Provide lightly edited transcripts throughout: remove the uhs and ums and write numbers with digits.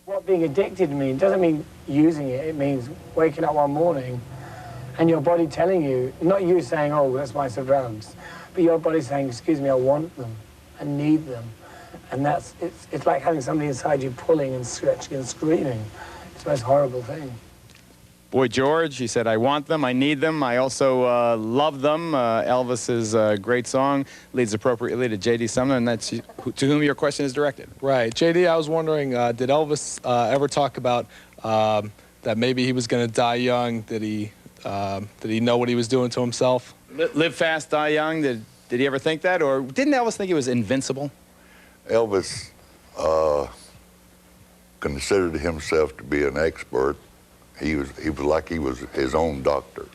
What being addicted means doesn't mean using it. It means waking up one morning and your body telling you, not you saying, oh, that's my drugs, but your body saying, excuse me, I want them, I need them. And it's like having somebody inside you pulling and stretching and screaming. It's the most horrible thing. Boy George, he said, I want them, I need them, I also love them. Elvis's great song leads appropriately to J.D. Sumner, and that's to whom your question is directed. Right. J.D., I was wondering, did Elvis ever talk about that maybe he was going to die young? Did he know what he was doing to himself? Live fast, die young. Did he ever think that? Or didn't Elvis think he was invincible? Elvis considered himself to be an expert. He was like he was his own doctor.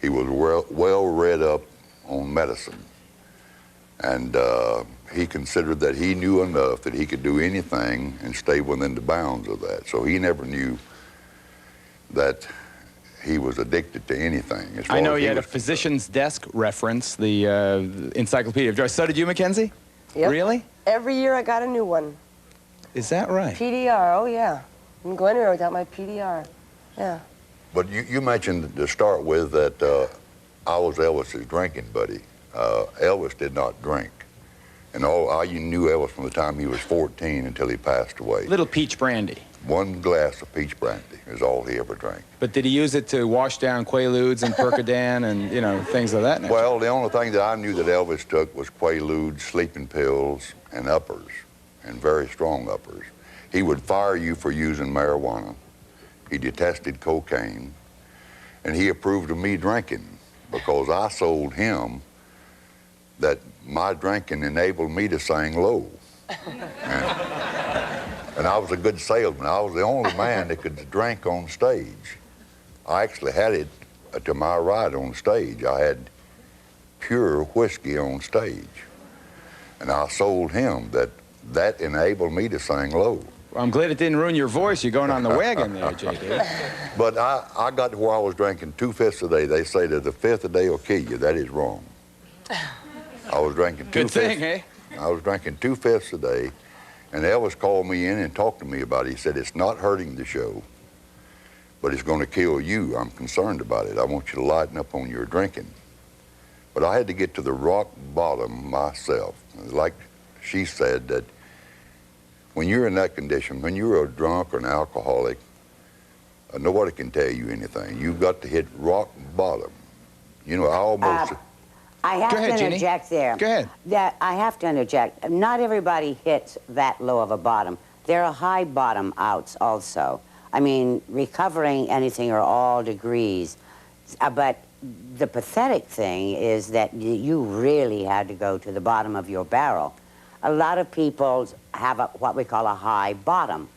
He was well read up on medicine. And he considered that he knew enough that he could do anything and stay within the bounds of that. So he never knew that he was addicted to anything. I know you had a physician's desk reference, the Encyclopedia of Drugs. So did you, Mackenzie? Yep. Really? Every year I got a new one. Is that right? PDR, oh yeah. I didn't go anywhere without my PDR. Yeah. But you mentioned to start with that I was Elvis's drinking buddy. Elvis did not drink. And I knew Elvis from the time he was 14 until he passed away. Little peach brandy. One glass of peach brandy is all he ever drank. But did he use it to wash down Quaaludes and Percodan and, you know, things of that nature? Well, the only thing that I knew that Elvis took was Quaaludes, sleeping pills, and uppers, and very strong uppers. He would fire you for using marijuana. He detested cocaine. And he approved of me drinking because I sold him that my drinking enabled me to sing low. And I was a good salesman. I was the only man that could drink on stage. I actually had it to my right on stage. I had pure whiskey on stage. And I sold him that enabled me to sing low. Well, I'm glad it didn't ruin your voice. You're going on the wagon there, J.D. But I got to where I was drinking 2 fifths a day. They say that the fifth a day will kill you. That is wrong. I was drinking 2 fifths. Good thing, eh? I was drinking 2 fifths a day. And Elvis called me in and talked to me about it. He said, it's not hurting the show, but it's going to kill you. I'm concerned about it. I want you to lighten up on your drinking. But I had to get to the rock bottom myself. Like she said, that when you're in that condition, when you're a drunk or an alcoholic, nobody can tell you anything. You've got to hit rock bottom. You know, I almost... I have to interject there. Go ahead. I have to interject. Not everybody hits that low of a bottom. There are high bottom outs also. I mean, recovering anything are all degrees. But the pathetic thing is that you really had to go to the bottom of your barrel. A lot of people have what we call a high bottom.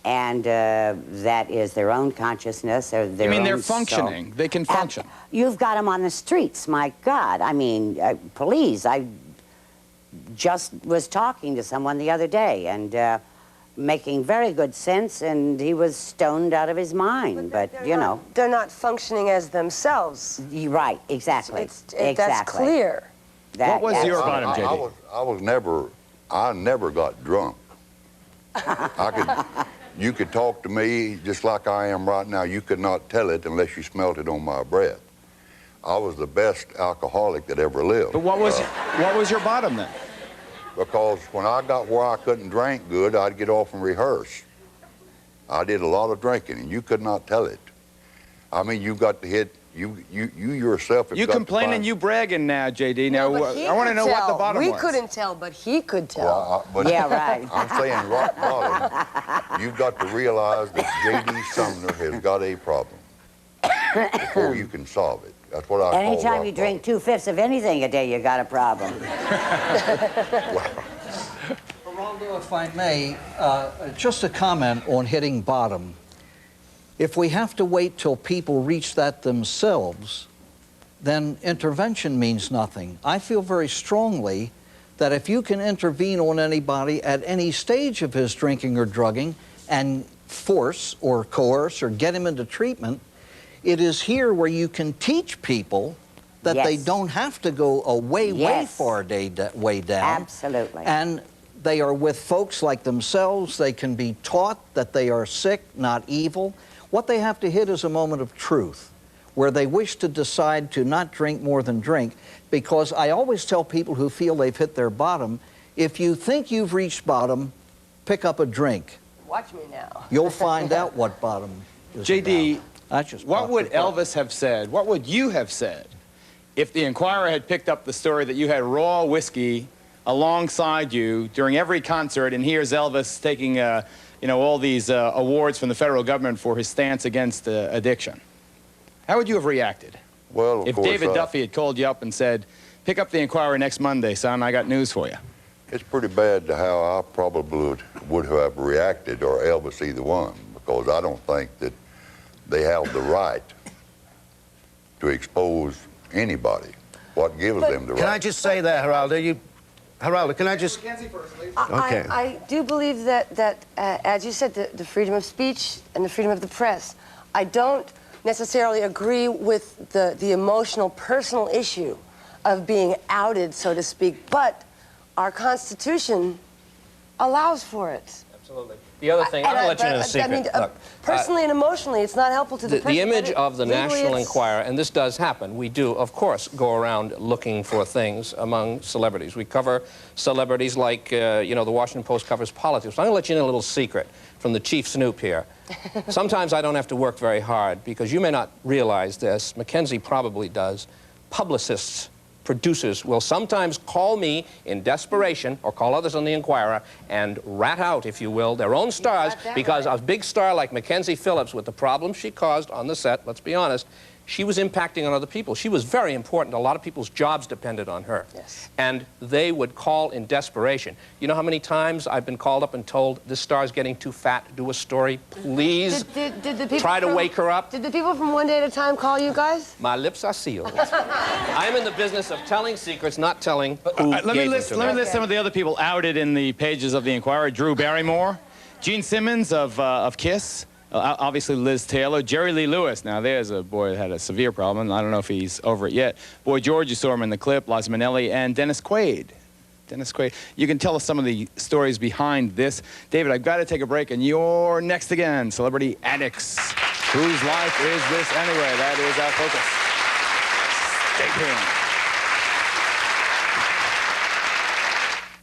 And that is their own consciousness or their own You mean they're functioning? soul. They can function? You've got them on the streets, my God. I mean, please, I just was talking to someone the other day and making very good sense, and he was stoned out of his mind, but you know. They're not functioning as themselves. You're right, exactly. Exactly. That's clear. That, what was your bottom, J.D.? I never got drunk. You could talk to me just like I am right now. You could not tell it unless you smelt it on my breath. I was the best alcoholic that ever lived. But what was your bottom then? Because when I got where I couldn't drink good, I'd get off and rehearse. I did a lot of drinking, and you could not tell it. I mean, you got to hit, you yourself have You got complaining, you bragging now, J.D. Now, I want to know what the bottom was. We couldn't tell, but he could tell. Well, but yeah, right. I'm saying rock bottom. You've got to realize that J.D. Sumner has got a problem before you can solve it. That's what I call Anytime you drink 2 fifths of anything a day, you got a problem. Geraldo, if I may, just a comment on hitting bottom. If we have to wait till people reach that themselves, then intervention means nothing. I feel very strongly that if you can intervene on anybody at any stage of his drinking or drugging and force or coerce or get him into treatment, it is here where you can teach people that they don't have to go a way far way down. Absolutely. And they are with folks like themselves. They can be taught that they are sick, not evil. What they have to hit is a moment of truth, where they wish to decide to not drink more than drink, because I always tell people who feel they've hit their bottom, if you think you've reached bottom, pick up a drink. Watch me now. You'll find out what bottom is JD, about. That's just what would Elvis have said, what would you have said if the Inquirer had picked up the story that you had raw whiskey alongside you during every concert, and here's Elvis taking, you know, all these awards from the federal government for his stance against addiction? How would you have reacted? Well, if David Duffy had called you up and said, pick up the Inquirer next Monday, son, I got news for you? It's pretty bad to how I probably would have reacted, or Elvis, either one, because I don't think that they have the right to expose anybody. What gives them the right? Can I just say that, Geraldo? Geraldo, can I just... Okay. I do believe that as you said, the freedom of speech and the freedom of the press. I don't necessarily agree with the emotional, personal issue of being outed, so to speak, but our Constitution allows for it. Absolutely. The other thing, I'll let you in a secret. I mean, Look, personally and emotionally, it's not helpful to the person. The image of the National Enquirer, and this does happen, we do, of course, go around looking for things among celebrities. We cover celebrities like, you know, the Washington Post covers politics. I'm going to let you in a little secret from the Chief Snoop here. Sometimes I don't have to work very hard, because you may not realize this, Mackenzie probably does. Publicists, producers will sometimes call me in desperation, or call others on the Inquirer, and rat out, if you will, their own stars, because a big star like Mackenzie Phillips, with the problems she caused on the set, let's be honest, she was impacting on other people. She was very important. A lot of people's jobs depended on her. Yes. And they would call in desperation. You know how many times I've been called up and told, this star's getting too fat, do a story, please? Did the people try to wake her up? Did the people from One Day at a Time call you guys? My lips are sealed. I'm in the business of telling secrets, not telling who Let me gave list them to me. some of the other people outed in the pages of the Inquirer. Drew Barrymore, Gene Simmons of Kiss, obviously Liz Taylor, Jerry Lee Lewis. Now there's a boy that had a severe problem. I don't know if he's over it yet. Boy George, you saw him in the clip, Liza Minnelli, and Dennis Quaid. Dennis Quaid. You can tell us some of the stories behind this. David, I've got to take a break, and you're next again. Celebrity Addicts. Whose life is this anyway? That is our focus. Stay tuned.